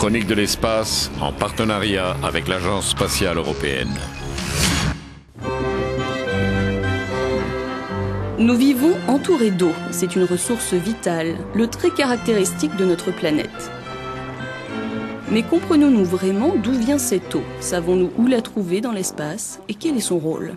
Chronique de l'espace en partenariat avec l'Agence spatiale européenne. Nous vivons entourés d'eau. C'est une ressource vitale, le trait caractéristique de notre planète. Mais comprenons-nous vraiment d'où vient cette eau? Savons-nous où la trouver dans l'espace et quel est son rôle?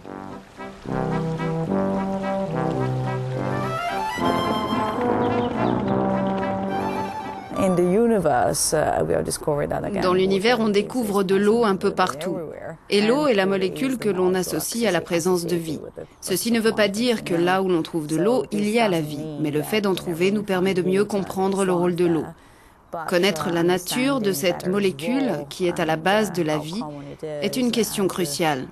Dans l'univers, on découvre de l'eau un peu partout. Et l'eau est la molécule que l'on associe à la présence de vie. Ceci ne veut pas dire que là où l'on trouve de l'eau, il y a la vie. Mais le fait d'en trouver nous permet de mieux comprendre le rôle de l'eau. Connaître la nature de cette molécule qui est à la base de la vie est une question cruciale.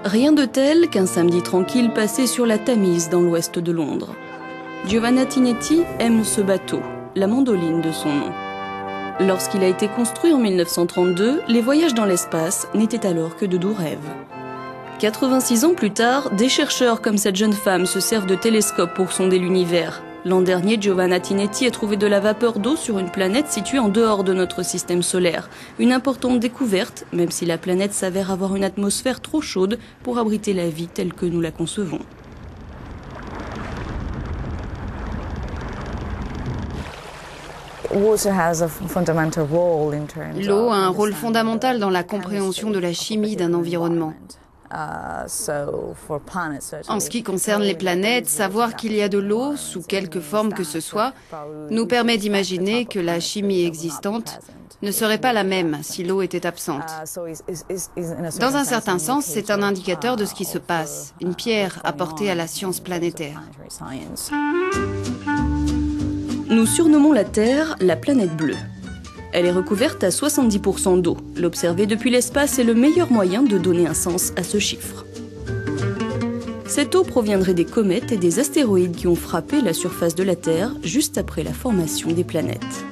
Rien de tel qu'un samedi tranquille passé sur la Tamise dans l'ouest de Londres. Giovanna Tinetti aime ce bateau, la Mandoline de son nom. Lorsqu'il a été construit en 1932, les voyages dans l'espace n'étaient alors que de doux rêves. 86 ans plus tard, des chercheurs comme cette jeune femme se servent de télescopes pour sonder l'univers. L'an dernier, Giovanna Tinetti a trouvé de la vapeur d'eau sur une planète située en dehors de notre système solaire. Une importante découverte, même si la planète s'avère avoir une atmosphère trop chaude pour abriter la vie telle que nous la concevons. L'eau a un rôle fondamental dans la compréhension de la chimie d'un environnement. En ce qui concerne les planètes, savoir qu'il y a de l'eau, sous quelque forme que ce soit, nous permet d'imaginer que la chimie existante ne serait pas la même si l'eau était absente. Dans un certain sens, c'est un indicateur de ce qui se passe, une pierre apportée à la science planétaire. Nous surnommons la Terre la planète bleue. Elle est recouverte à 70% d'eau. L'observer depuis l'espace est le meilleur moyen de donner un sens à ce chiffre. Cette eau proviendrait des comètes et des astéroïdes qui ont frappé la surface de la Terre juste après la formation des planètes.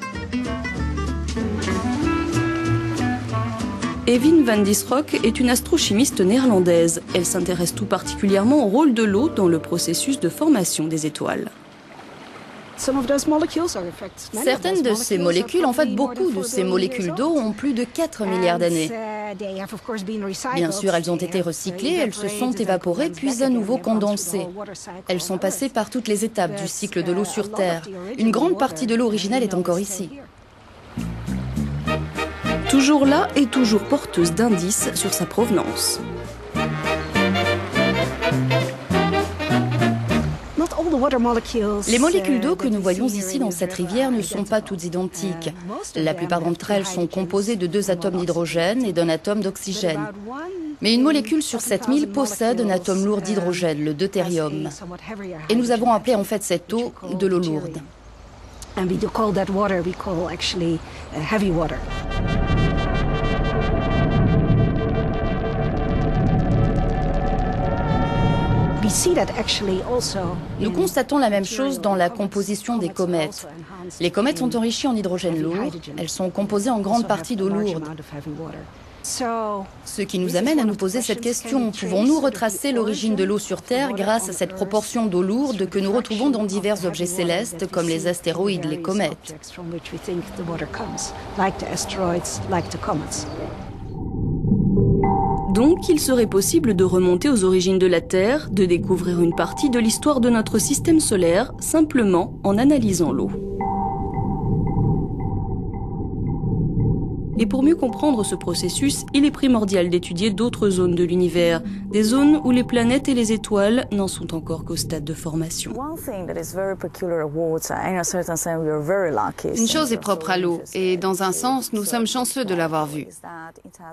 Evin van Disrock est une astrochimiste néerlandaise. Elle s'intéresse tout particulièrement au rôle de l'eau dans le processus de formation des étoiles. Certaines de ces molécules, en fait beaucoup de ces molécules d'eau ont plus de 4 milliards d'années. Bien sûr, elles ont été recyclées, elles se sont évaporées puis à nouveau condensées. Elles sont passées par toutes les étapes du cycle de l'eau sur Terre. Une grande partie de l'eau originale est encore ici. Toujours là et toujours porteuse d'indices sur sa provenance. Les molécules d'eau que nous voyons ici dans cette rivière ne sont pas toutes identiques. La plupart d'entre elles sont composées de 2 atomes d'hydrogène et d'un atome d'oxygène. Mais une molécule sur 7000 possède un atome lourd d'hydrogène, le deutérium. Et nous avons appelé en fait cette eau de l'eau lourde. Nous constatons la même chose dans la composition des comètes. Les comètes sont enrichies en hydrogène lourd, elles sont composées en grande partie d'eau lourde. Ce qui nous amène à nous poser cette question, pouvons-nous retracer l'origine de l'eau sur Terre grâce à cette proportion d'eau lourde que nous retrouvons dans divers objets célestes comme les astéroïdes, les comètes? Donc, il serait possible de remonter aux origines de la Terre, de découvrir une partie de l'histoire de notre système solaire, simplement en analysant l'eau. Et pour mieux comprendre ce processus, il est primordial d'étudier d'autres zones de l'univers, des zones où les planètes et les étoiles n'en sont encore qu'au stade de formation. Une chose est propre à l'eau, et dans un sens, nous sommes chanceux de l'avoir vue.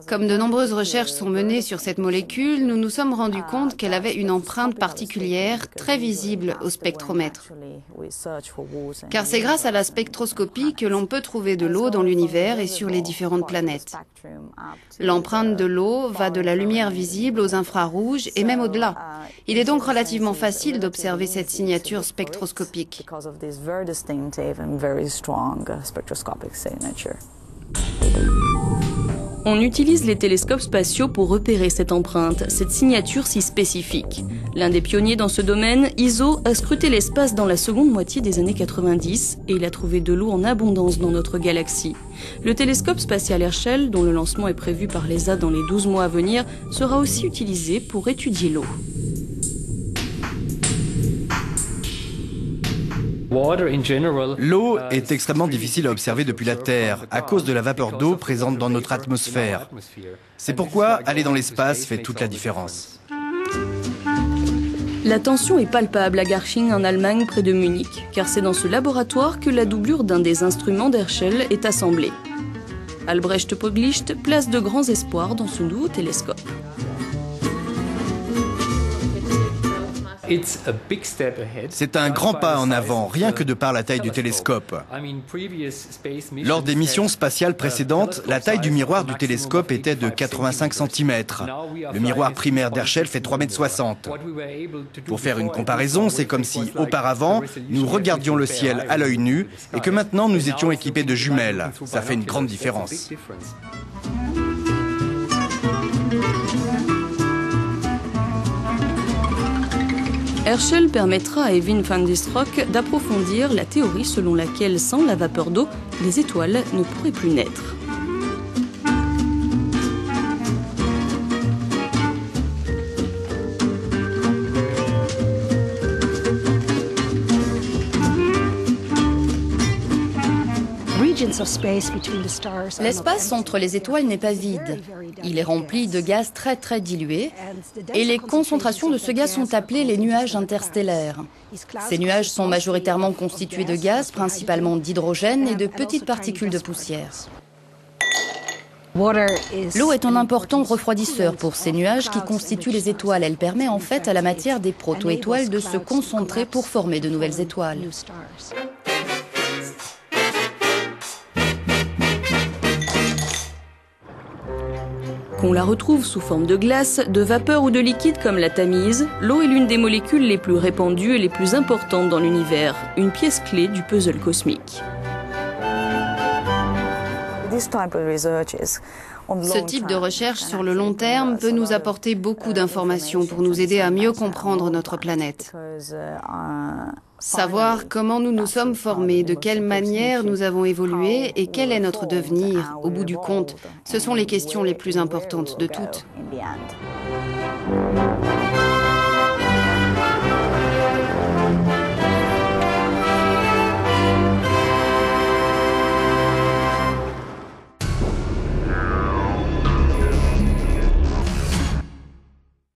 Comme de nombreuses recherches sont menées sur cette molécule, nous nous sommes rendus compte qu'elle avait une empreinte particulière, très visible au spectromètre. Car c'est grâce à la spectroscopie que l'on peut trouver de l'eau dans l'univers et sur les différentes planètes. L'empreinte de l'eau va de la lumière visible aux infrarouges et même au-delà. Il est donc relativement facile d'observer cette signature spectroscopique. On utilise les télescopes spatiaux pour repérer cette empreinte, cette signature si spécifique. L'un des pionniers dans ce domaine, ISO, a scruté l'espace dans la seconde moitié des années 90 et il a trouvé de l'eau en abondance dans notre galaxie. Le télescope spatial Herschel, dont le lancement est prévu par l'ESA dans les 12 mois à venir, sera aussi utilisé pour étudier l'eau. L'eau est extrêmement difficile à observer depuis la Terre à cause de la vapeur d'eau présente dans notre atmosphère. C'est pourquoi aller dans l'espace fait toute la différence. La tension est palpable à Garching en Allemagne près de Munich, car c'est dans ce laboratoire que la doublure d'un des instruments d'Herschel est assemblée. Albrecht Poglicht place de grands espoirs dans ce nouveau télescope. C'est un grand pas en avant, rien que de par la taille du télescope. Lors des missions spatiales précédentes, la taille du miroir du télescope était de 85 cm. Le miroir primaire d'Herschel fait 3,60 m. Pour faire une comparaison, c'est comme si, auparavant, nous regardions le ciel à l'œil nu et que maintenant nous étions équipés de jumelles. Ça fait une grande différence. Herschel permettra à Erwin van der Strock d'approfondir la théorie selon laquelle, sans la vapeur d'eau, les étoiles ne pourraient plus naître. L'espace entre les étoiles n'est pas vide. Il est rempli de gaz très très dilués et les concentrations de ce gaz sont appelées les nuages interstellaires. Ces nuages sont majoritairement constitués de gaz, principalement d'hydrogène et de petites particules de poussière. L'eau est un important refroidisseur pour ces nuages qui constituent les étoiles. Elle permet en fait à la matière des proto-étoiles de se concentrer pour former de nouvelles étoiles. Qu'on la retrouve sous forme de glace, de vapeur ou de liquide comme la tamise, l'eau est l'une des molécules les plus répandues et les plus importantes dans l'univers, une pièce clé du puzzle cosmique. Ce type de recherche sur le long terme peut nous apporter beaucoup d'informations pour nous aider à mieux comprendre notre planète. Savoir comment nous nous sommes formés, de quelle manière nous avons évolué et quel est notre devenir, au bout du compte, ce sont les questions les plus importantes de toutes.